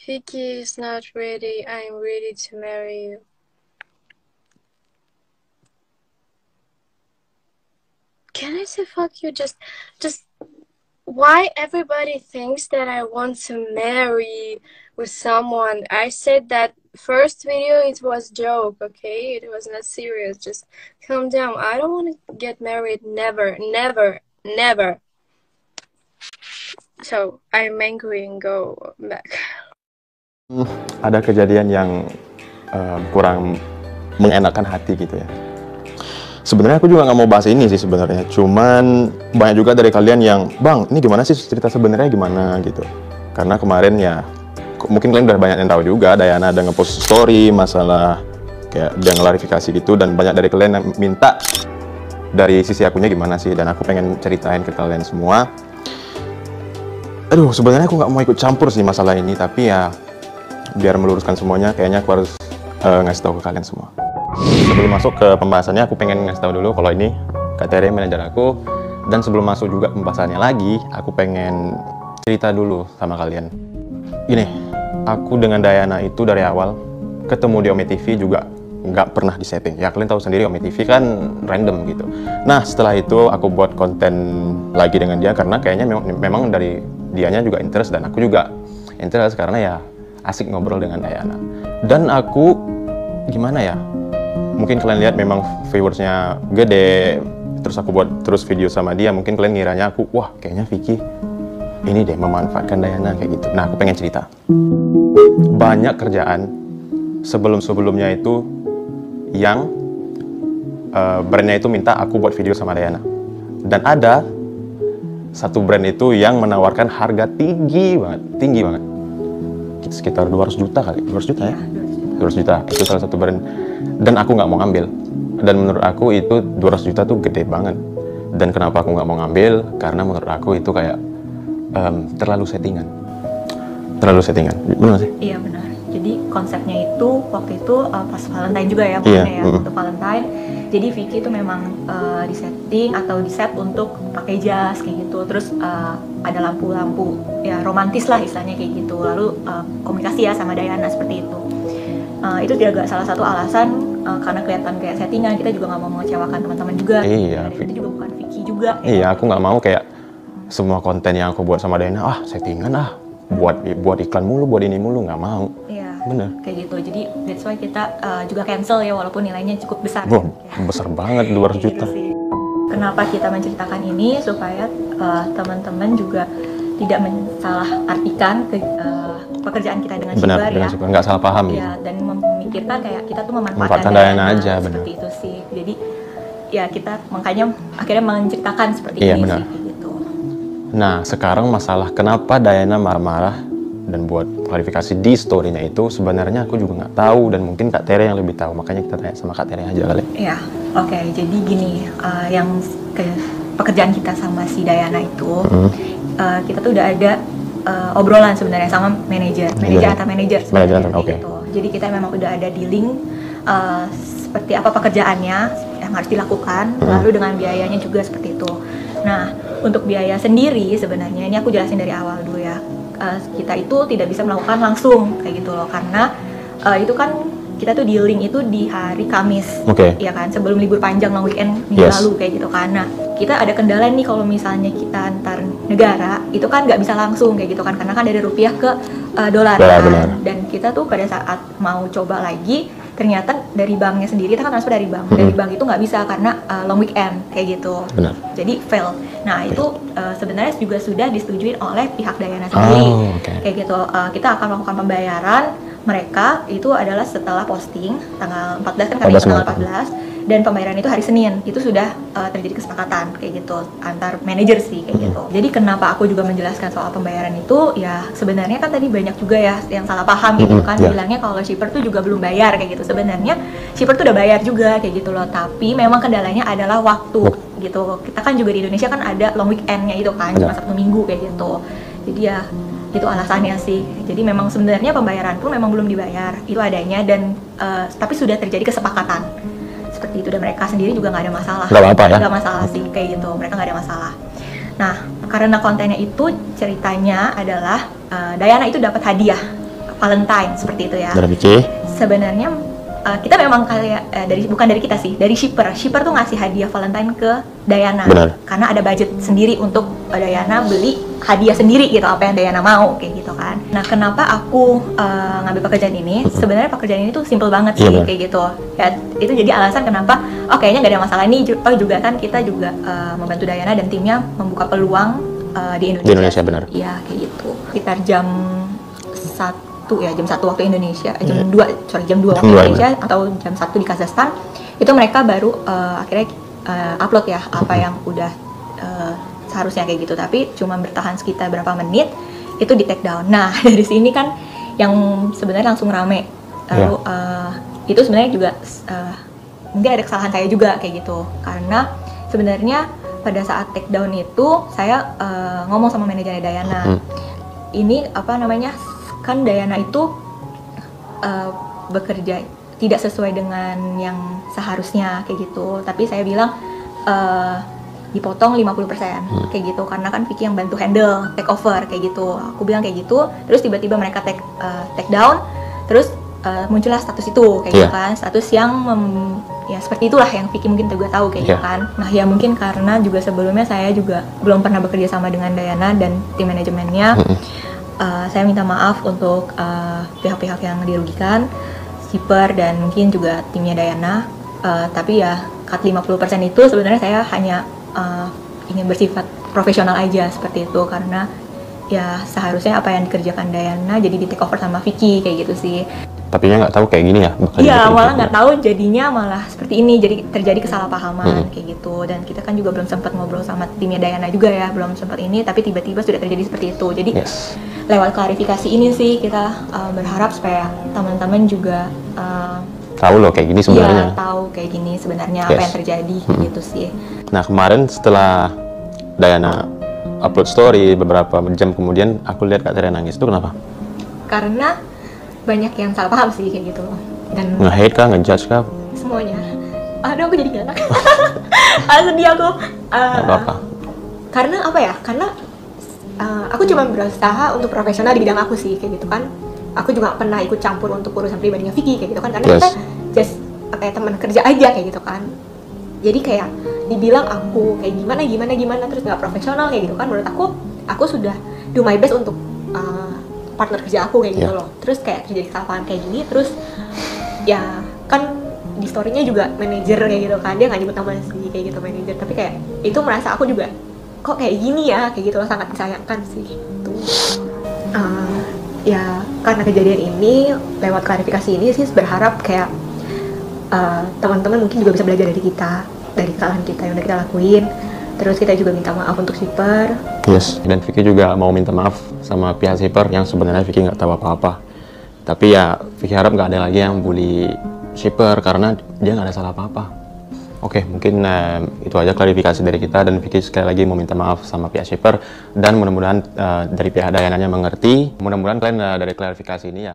Vicky is not ready. I'm ready to marry you. Can I say fuck you? Just why everybody thinks that I want to marry with someone? I said that first video it was joke, okay? It was not serious. Just calm down. I don't want to get married. Never, never, never. So I'm angry and go back. Ada kejadian yang kurang mengenakan hati gitu ya. Sebenarnya aku juga nggak mau bahas ini sih sebenarnya. Cuman banyak juga dari kalian yang, Bang, ini gimana sih cerita sebenarnya gimana gitu. Karena kemarin ya, mungkin kalian udah banyak yang tahu juga, Dayana ada ngepost story masalah kayak dia ngelarifikasi gitu, dan banyak dari kalian yang minta dari sisi akunya gimana sih, dan aku pengen ceritain ke kalian semua. Aduh, sebenarnya aku nggak mau ikut campur sih masalah ini, tapi ya biar meluruskan semuanya, kayaknya aku harus ngasih tahu ke kalian semua. Sebelum masuk ke pembahasannya, aku pengen ngasih tahu dulu kalau ini Kak Tere, manajer aku. Dan sebelum masuk juga pembahasannya lagi, aku pengen cerita dulu sama kalian. Gini, aku dengan Dayana itu dari awal ketemu di Ome TV juga nggak pernah disetting. Ya kalian tahu sendiri Ome TV kan random gitu. Nah setelah itu aku buat konten lagi dengan dia karena kayaknya memang dari dianya juga interest dan aku juga interest karena ya asik ngobrol dengan Dayana. Dan aku gimana ya? Mungkin kalian lihat memang viewersnya gede, terus aku buat terus video sama dia, mungkin kalian ngiranya aku, wah kayaknya Vicky ini deh memanfaatkan Dayana kayak gitu. Nah aku pengen cerita, banyak kerjaan sebelum-sebelumnya itu yang brandnya itu minta aku buat video sama Dayana, dan ada satu brand itu yang menawarkan harga tinggi banget, sekitar 200 juta kali, 200 juta ya? 200 juta, itu salah satu brand. Dan aku nggak mau ngambil. Dan menurut aku itu 200 juta tuh gede banget. Dan kenapa aku nggak mau ngambil? Karena menurut aku itu kayak terlalu settingan. Terlalu settingan, benar sih? Iya benar. Jadi konsepnya itu waktu itu pas Valentine juga ya, maksudnya ya, untuk Valentine. Jadi Vicky itu memang disetting atau diset untuk pakai jas kayak gitu. Terus ada lampu-lampu ya romantis lah istilahnya kayak gitu. Lalu komunikasi ya sama Dayana seperti itu. Itu juga salah satu alasan karena kelihatan kayak settingan, kita juga nggak mau mengecewakan teman-teman juga. Iya. Dan itu juga bukan Vicky juga. Iya, aku nggak mau kayak semua konten yang aku buat sama Dayana, settingan buat iklan mulu, buat ini mulu, nggak mau. Iya. Bener. Kayak gitu. Jadi that's why kita juga cancel ya, walaupun nilainya cukup besar. Wah, besar banget 200 juta. Gitu sih. Kenapa kita menceritakan ini supaya teman-teman juga tidak mensalah-artikan pekerjaan kita dengan Cibar ya. Benar, nggak salah paham ya. Ya. Dan memikirkan kayak kita tuh memanfaatkan Dayana aja, benar. Seperti itu sih. Jadi ya kita makanya akhirnya menceritakan seperti Iya, ini benar. sih gitu. Nah, sekarang masalah kenapa Dayana marah-marah dan buat klarifikasi di story-nya itu sebenarnya aku juga nggak tahu, dan mungkin Kak Tere yang lebih tahu, makanya kita tanya sama Kak Tere aja kali. Iya, oke. Jadi gini, yang pekerjaan kita sama si Dayana itu, kita tuh udah ada obrolan sebenarnya sama manajer antar manajer okay. gitu. Jadi kita memang udah ada dealing seperti apa pekerjaannya yang harus dilakukan, lalu dengan biayanya juga seperti itu. Nah, untuk biaya sendiri sebenarnya ini aku jelasin dari awal dulu ya. Kita itu tidak bisa melakukan langsung kayak gitu loh, karena itu kan kita tuh dealing itu di hari Kamis, ya kan, sebelum libur panjang long weekend minggu lalu kayak gitu kan. Nah, kita ada kendala nih kalau misalnya kita antar negara itu kan nggak bisa langsung kayak gitu kan, karena kan dari rupiah ke dolar kan. Dan kita tuh pada saat mau coba lagi, ternyata dari banknya sendiri, kita kan transfer dari bank, dari bank itu nggak bisa karena long weekend kayak gitu. Benar. Jadi fail. Nah itu sebenarnya juga sudah disetujui oleh pihak Dayana sendiri, kayak gitu. Kita akan melakukan pembayaran mereka itu adalah setelah posting tanggal 14 kan, kami tanggal 14, dan pembayaran itu hari Senin. Itu sudah terjadi kesepakatan kayak gitu antar manajer sih kayak gitu. Jadi kenapa aku juga menjelaskan soal pembayaran itu, ya sebenarnya kan tadi banyak juga ya yang salah paham gitu kan, bilangnya kalau shipper tuh juga belum bayar kayak gitu. Sebenarnya shipper tuh udah bayar juga kayak gitu loh, tapi memang kendalanya adalah waktu gitu. Kita kan juga di Indonesia kan ada long weekendnya itu kan, cuma Sabtu Minggu kayak gitu. Jadi ya itu alasannya sih. Jadi memang sebenarnya pembayaran pun memang belum dibayar, itu adanya, dan tapi sudah terjadi kesepakatan seperti itu, dan mereka sendiri juga nggak ada masalah. Nggak masalah sih kayak gitu, mereka nggak ada masalah. Nah, karena kontennya itu ceritanya adalah Dayana itu dapat hadiah Valentine seperti itu ya. Dari Vicky. Sebenarnya kita memang kayak bukan dari kita sih, dari shipper tuh ngasih hadiah Valentine ke Dayana. Benar. Karena ada budget sendiri untuk Dayana beli hadiah sendiri gitu, apa yang Dayana mau kayak gitu kan. Nah, kenapa aku ngambil pekerjaan ini? Sebenarnya pekerjaan ini tuh simple banget sih, kayak gitu. Ya, itu jadi alasan kenapa kayaknya nggak ada masalah ini. Juga kan kita juga membantu Dayana dan timnya membuka peluang di Indonesia. Di Indonesia, benar. Iya, kayak gitu. Sekitar jam 1 waktu Indonesia, jam 2 waktu Indonesia atau jam 1 di Kazakhstan, itu mereka baru akhirnya upload ya apa yang udah seharusnya kayak gitu, tapi cuma bertahan sekitar berapa menit itu di take down. Nah, dari sini kan yang sebenarnya langsung rame. Lalu itu sebenarnya juga mungkin ada kesalahan saya juga kayak gitu, karena sebenarnya pada saat take down itu saya ngomong sama manajernya Dayana, ini apa namanya, kan Dayana itu bekerja tidak sesuai dengan yang seharusnya kayak gitu, tapi saya bilang dipotong 50% kayak gitu, karena kan Vicky yang bantu handle take over kayak gitu, aku bilang kayak gitu. Terus tiba-tiba mereka take down, terus muncullah status itu kayak gitu kan, status yang ya seperti itulah yang Vicky mungkin juga tahu kayak gitu kan. Nah, ya mungkin karena juga sebelumnya saya juga belum pernah bekerja sama dengan Dayana dan tim manajemennya. Saya minta maaf untuk pihak-pihak yang dirugikan, shipper dan mungkin juga timnya Dayana. Tapi ya cut 50% itu sebenarnya saya hanya ingin bersifat profesional aja seperti itu, karena ya seharusnya apa yang dikerjakan Dayana jadi di take over sama Vicky kayak gitu sih. Tapi ya nggak tahu kayak gini ya? Iya, malah nggak tahu jadinya malah seperti ini, jadi terjadi kesalahpahaman kayak gitu. Dan kita kan juga belum sempat ngobrol sama timnya Dayana juga ya, belum sempat ini, tapi tiba-tiba sudah terjadi seperti itu. Jadi lewat klarifikasi ini sih kita berharap supaya teman-teman juga tahu loh kayak gini sebenarnya. Iya, tahu kayak gini sebenarnya apa yang terjadi gitu sih. Nah, kemarin setelah Dayana upload story beberapa jam kemudian aku lihat Kak Tere nangis, itu kenapa? Karena banyak yang salah paham sih kayak gitu, dan nge-hate kah, nge-judge kah? Semuanya. Aduh, aku jadi gak enak. Sedih aku. Gak apa-apa. Karena apa ya? Karena aku cuma berusaha untuk profesional di bidang aku sih kayak gitu kan. Aku juga pernah ikut campur untuk urusan pribadinya Vicky kayak gitu kan, karena kita just kayak teman kerja aja kayak gitu kan. Jadi kayak dibilang aku kayak gimana terus nggak profesional kayak gitu kan. Menurut aku sudah do my best untuk partner kerja aku kayak gitu loh. Terus kayak terjadi kesalahan kayak gini, terus ya kan di story-nya juga manajer kayak gitu kan, dia nggak nyebut nama sih kayak gitu manajer, tapi kayak itu merasa aku juga kok kayak gini ya kayak gitu loh, sangat disayangkan sih itu. Ya karena kejadian ini, lewat klarifikasi ini sih berharap kayak teman-teman mungkin juga bisa belajar dari kita, dari kesalahan kita yang udah kita lakuin. Terus kita juga minta maaf untuk shipper. Dan Vicky juga mau minta maaf sama pihak shipper yang sebenarnya Vicky nggak tahu apa-apa. Tapi ya Vicky harap nggak ada lagi yang bully shipper karena dia nggak ada salah apa-apa. Oke, mungkin itu aja klarifikasi dari kita, dan Vicky sekali lagi mau minta maaf sama pihak shipper, dan mudah-mudahan dari pihak Dayananya mengerti. Mudah-mudahan kalian dari klarifikasi ini ya